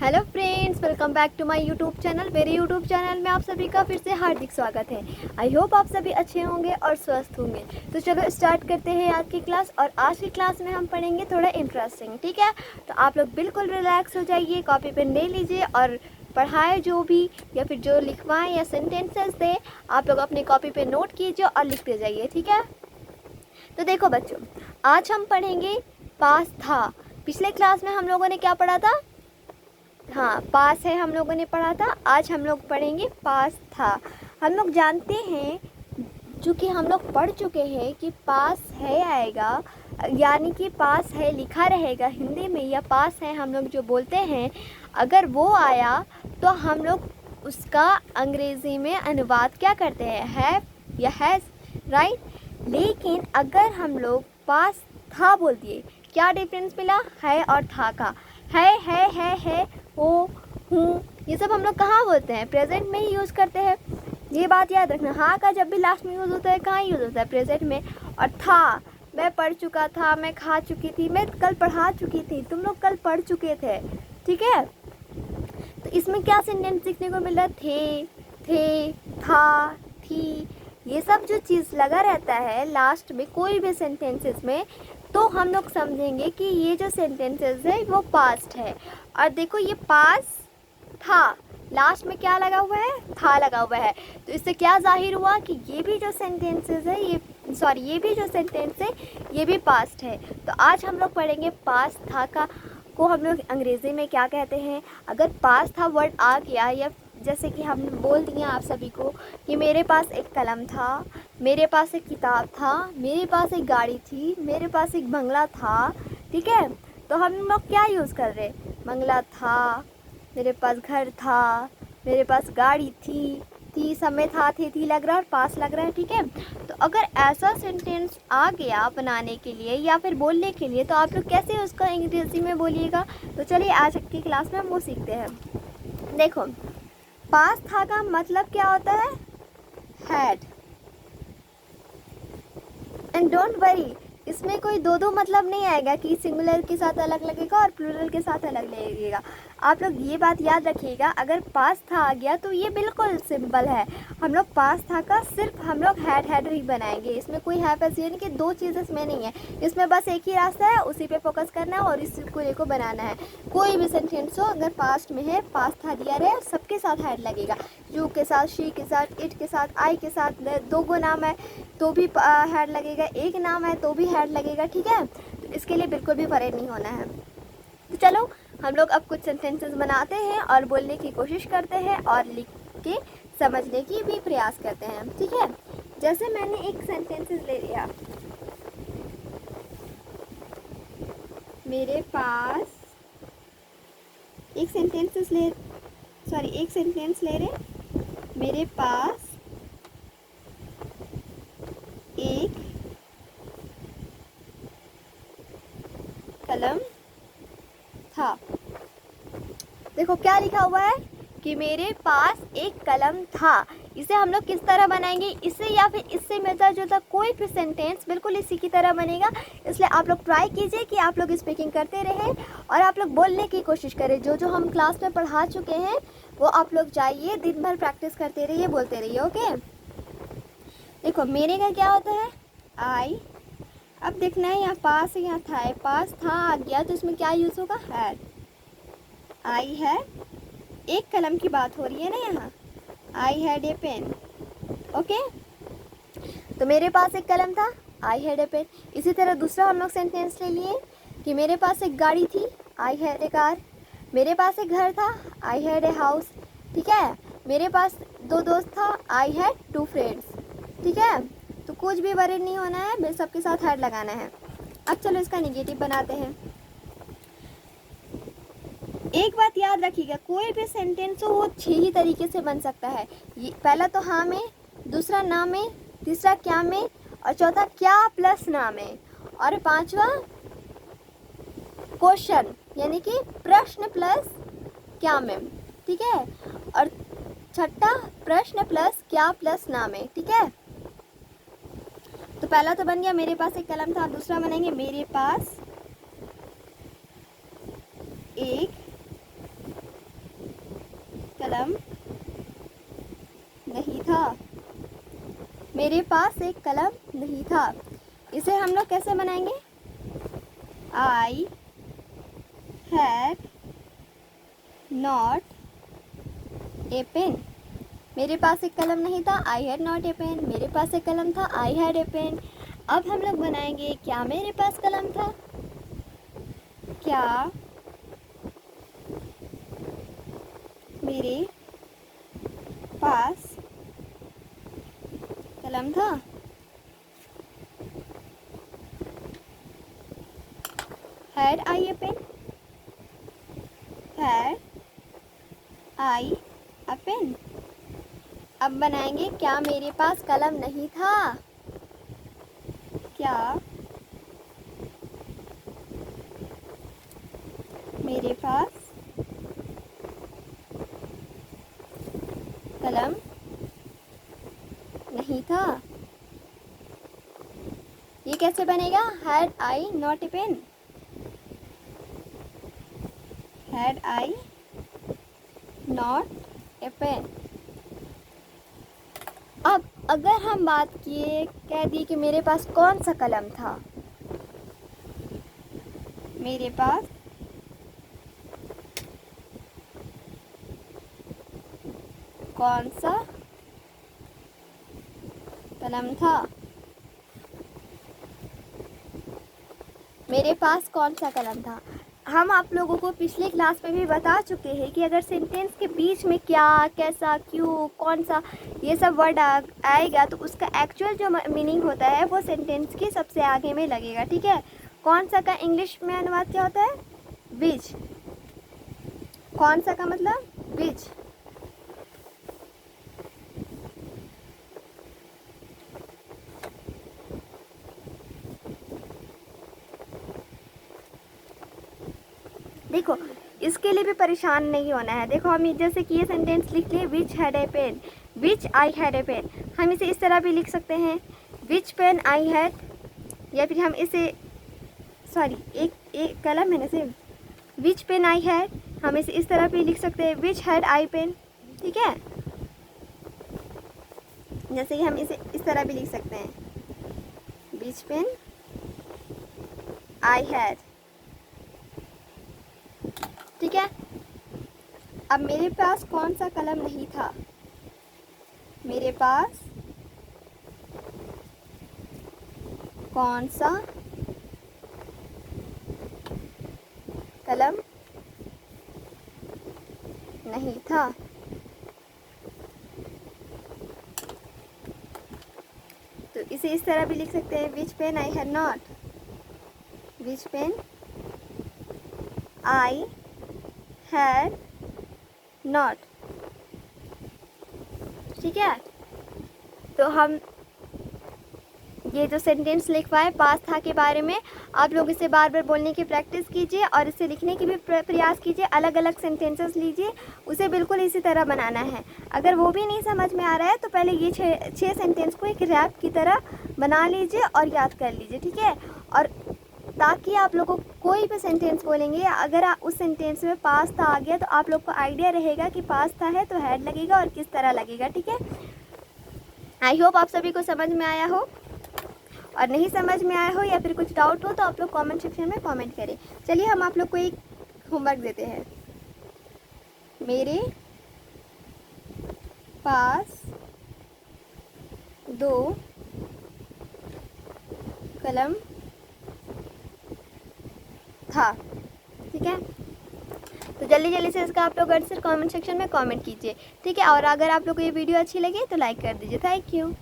Hello friends, welcome back to my YouTube channel. मेरे YouTube channel में आप सभी का फिर से हार्दिक स्वागत है। आई होप आप सभी अच्छे होंगे और स्वस्थ होंगे। तो चलो स्टार्ट करते हैं आज की क्लास। और आज की क्लास में हम पढ़ेंगे थोड़ा इंटरेस्टिंग, ठीक है। तो आप लोग बिल्कुल रिलैक्स हो जाइए, कॉपी पेन ले लीजिए और पढ़ाए जो भी या फिर जो लिखवाएं या सेंटेंसेस दे आप लोग अपनी कॉपी पे नोट कीजिए और लिखते जाइए, ठीक है। तो देखो बच्चों, आज हम पढ़ेंगे पास था। पिछले क्लास में हम लोगों ने क्या पढ़ा था? हाँ, पास है हम लोगों ने पढ़ा था। आज हम लोग पढ़ेंगे पास था। हम लोग जानते हैं, चूँकि हम लोग पढ़ चुके हैं कि पास है आएगा, यानी कि पास है लिखा रहेगा हिंदी में, या पास है हम लोग जो बोलते हैं, अगर वो आया तो हम लोग उसका अंग्रेज़ी में अनुवाद क्या करते हैं? है या हैज़, राइट। लेकिन अगर हम लोग पास था बोल दिए, क्या डिफरेंस मिला है और था का? है, हो, हूँ, ये सब हम लोग कहाँ बोलते हैं? प्रेजेंट में ही यूज़ करते हैं। ये बात याद रखना। हाँ का जब भी लास्ट में यूज़ होता है, कहाँ यूज़ होता है? प्रेजेंट में। और था, मैं पढ़ चुका था, मैं खा चुकी थी, मैं कल पढ़ा चुकी थी, तुम लोग कल पढ़ चुके थे, ठीक है। तो इसमें क्या सेंटेंस सीखने को मिला? थे, था, थी, ये सब जो चीज़ लगा रहता है लास्ट में कोई भी सेंटेंसेस में, तो हम लोग समझेंगे कि ये जो सेंटेंसेस है वो पास्ट है। और देखो, ये पास था, लास्ट में क्या लगा हुआ है? था लगा हुआ है। तो इससे क्या जाहिर हुआ कि ये भी जो सेंटेंसेस है, ये भी जो सेंटेंस है ये भी पास्ट है। तो आज हम लोग पढ़ेंगे पास था का को हम लोग अंग्रेज़ी में क्या कहते हैं। अगर पास था वर्ड आ गया, या जैसे कि हम बोल दिए आप सभी को कि मेरे पास एक कलम था, मेरे पास एक किताब था, मेरे पास एक गाड़ी थी, मेरे पास एक बंगला था, ठीक है। तो हम लोग क्या यूज़ कर रहे? बंगला था, मेरे पास घर था, मेरे पास गाड़ी थी समय था, थी लग रहा है और पास लग रहा है, ठीक है। तो अगर ऐसा सेंटेंस आ गया बनाने के लिए या फिर बोलने के लिए, तो आप लोग कैसे उसका अंग्रेज़ी में बोलिएगा? तो चलिए आज की क्लास में हम वो सीखते हैं। देखो, पास था का मतलब क्या होता है? हैड। एंड डोंट वरी, इसमें कोई दो मतलब नहीं आएगा कि सिंगुलर के साथ अलग लगेगा और प्लूरल के साथ अलग लगेगा। आप लोग ये बात याद रखिएगा, अगर पास था आ गया तो ये बिल्कुल सिंपल है। हम लोग पास था का सिर्फ हम लोग हैड ही बनाएंगे। इसमें कोई है पैस, यानी कि दो चीज़ इसमें नहीं है। इसमें बस एक ही रास्ता है, उसी पे फोकस करना है और इसी को बनाना है। कोई भी सेंटेंस हो, अगर पास्ट में है, पास था दिया रहे, सबके साथ हैड लगेगा। यू के साथ, शी के साथ, इट के साथ, आई के साथ, दो गो नाम है तो भी हैड लगेगा, एक नाम है तो भी हैड लगेगा, ठीक है। तो इसके लिए बिल्कुल भी परेशान नहीं होना है। तो चलो हम लोग अब कुछ सेंटेंसेस बनाते हैं और बोलने की कोशिश करते हैं और लिख के समझने की भी प्रयास करते हैं, ठीक है। जैसे मैंने एक सेंटेंसेस ले लिया, मेरे पास एक सेंटेंस ले रहे, मेरे पास एक कलम था। देखो क्या लिखा हुआ है कि मेरे पास एक कलम था। इसे हम लोग किस तरह बनाएंगे? इससे या फिर इससे मिलता जुलता कोई भी सेंटेंस बिल्कुल इसी की तरह बनेगा। इसलिए आप लोग ट्राई कीजिए कि आप लोग स्पीकिंग करते रहें और आप लोग बोलने की कोशिश करें। जो जो हम क्लास में पढ़ा चुके हैं वो आप लोग जाइए, दिन भर प्रैक्टिस करते रहिए, बोलते रहिए, ओके। देखो, मेरे का क्या होता है? आई। अब देखना है, यहाँ पास है, यहाँ था है, पास था आ गया तो इसमें क्या यूज़ होगा? हैड। आई है, एक कलम की बात हो रही है ना यहाँ। I had a pen, okay. तो मेरे पास एक कलम था, आई हैड ए पेन। इसी तरह दूसरा हम लोग सेंटेंस ले लिए कि मेरे पास एक गाड़ी थी, आई हैड ए कार। मेरे पास एक घर था, आई हैड ए हाउस, ठीक है। मेरे पास दो दोस्त था, आई हैड टू फ्रेंड्स, ठीक है। तो कुछ भी वरीड नहीं होना है, सबके साथ हैड लगाना है। अब चलो इसका निगेटिव बनाते हैं। एक बात याद रखिएगा, कोई भी सेंटेंस हो वो 6 ही तरीके से बन सकता है। पहला तो हाँ में, दूसरा ना में, तीसरा क्या में, और चौथा क्या प्लस ना में, और पांचवा क्वेश्चन यानी कि प्रश्न प्लस क्या में, ठीक है। और छठा प्रश्न प्लस क्या प्लस ना में, ठीक है। तो पहला तो बन गया मेरे पास एक कलम था, दूसरा बनाएंगे मेरे पास एक मेरे पास एक कलम नहीं था। इसे हम लोग कैसे बनाएंगे? I had not a pen. मेरे पास एक कलम नहीं था, I had not a pen. मेरे पास एक कलम था, आई हैड ए पेन। अब हम लोग बनाएंगे क्या मेरे पास कलम था? क्या मेरे पास कलम था? Had I a pen? Had I a pen. अब बनाएंगे क्या मेरे पास कलम नहीं था? क्या मेरे पास कलम नहीं था? ये कैसे बनेगा? Had I not a pen. Had I not a pen. अब अगर हम बात किए, कह दिए कि मेरे पास कौन सा कलम था? मेरे पास कौन सा कलम था? मेरे पास कौन सा कलम था? हम आप लोगों को पिछले क्लास में भी बता चुके हैं कि अगर सेंटेंस के बीच में क्या, कैसा, क्यों, कौन सा, ये सब वर्ड आएगा तो उसका एक्चुअल जो मीनिंग होता है वो सेंटेंस के सबसे आगे में लगेगा। ठीक है। कौन सा का इंग्लिश में अनुवाद क्या होता है? विच। कौन सा का मतलब विच। देखो, इसके लिए भी परेशान नहीं होना है। देखो, हम जैसे कि ये सेंटेंस लिख लिए, which had a pen, which I had a pen. हम इसे इस तरह भी लिख सकते हैं, विच पेन आई हैड, या फिर हम इसे एक कलम है ना सिर्फ, विच पेन आई हैड, हम इसे इस तरह भी लिख सकते हैं, विच हैड आई पेन। ठीक है। जैसे कि हम इसे इस तरह भी लिख सकते हैं, विच पेन आई हैड। ठीक है। अब मेरे पास कौन सा कलम नहीं था? मेरे पास कौन सा कलम नहीं था? तो इसे इस तरह भी लिख सकते हैं, which pen I had not, which pen I had not. ठीक है। तो हम ये जो सेंटेंस लिखवाए पास था के बारे में, आप लोग इसे बार बार बोलने की प्रैक्टिस कीजिए और इसे लिखने की भी प्रयास कीजिए। अलग अलग सेंटेंसेस लीजिए, उसे बिल्कुल इसी तरह बनाना है। अगर वो भी नहीं समझ में आ रहा है तो पहले ये छः सेंटेंस को एक रैप की तरह बना लीजिए और याद कर लीजिए। ठीक है। और ताकि आप लोगों को कोई भी सेंटेंस बोलेंगे, अगर आप उस सेंटेंस में पास्ता आ गया तो आप लोग को आइडिया रहेगा कि पास्ता है तो हैड लगेगा और किस तरह लगेगा। ठीक है। आई होप आप सभी को समझ में आया हो, और नहीं समझ में आया हो या फिर कुछ डाउट हो तो आप लोग कमेंट सेक्शन में कमेंट करें। चलिए हम आप लोग को एक होमवर्क देते हैं। मेरे पास 2 कलम था। ठीक है। तो जल्दी जल्दी से इसका आप लोग आंसर कमेंट सेक्शन में कमेंट कीजिए। ठीक है। और अगर आप लोग को ये वीडियो अच्छी लगी तो लाइक कर दीजिए। Thank you.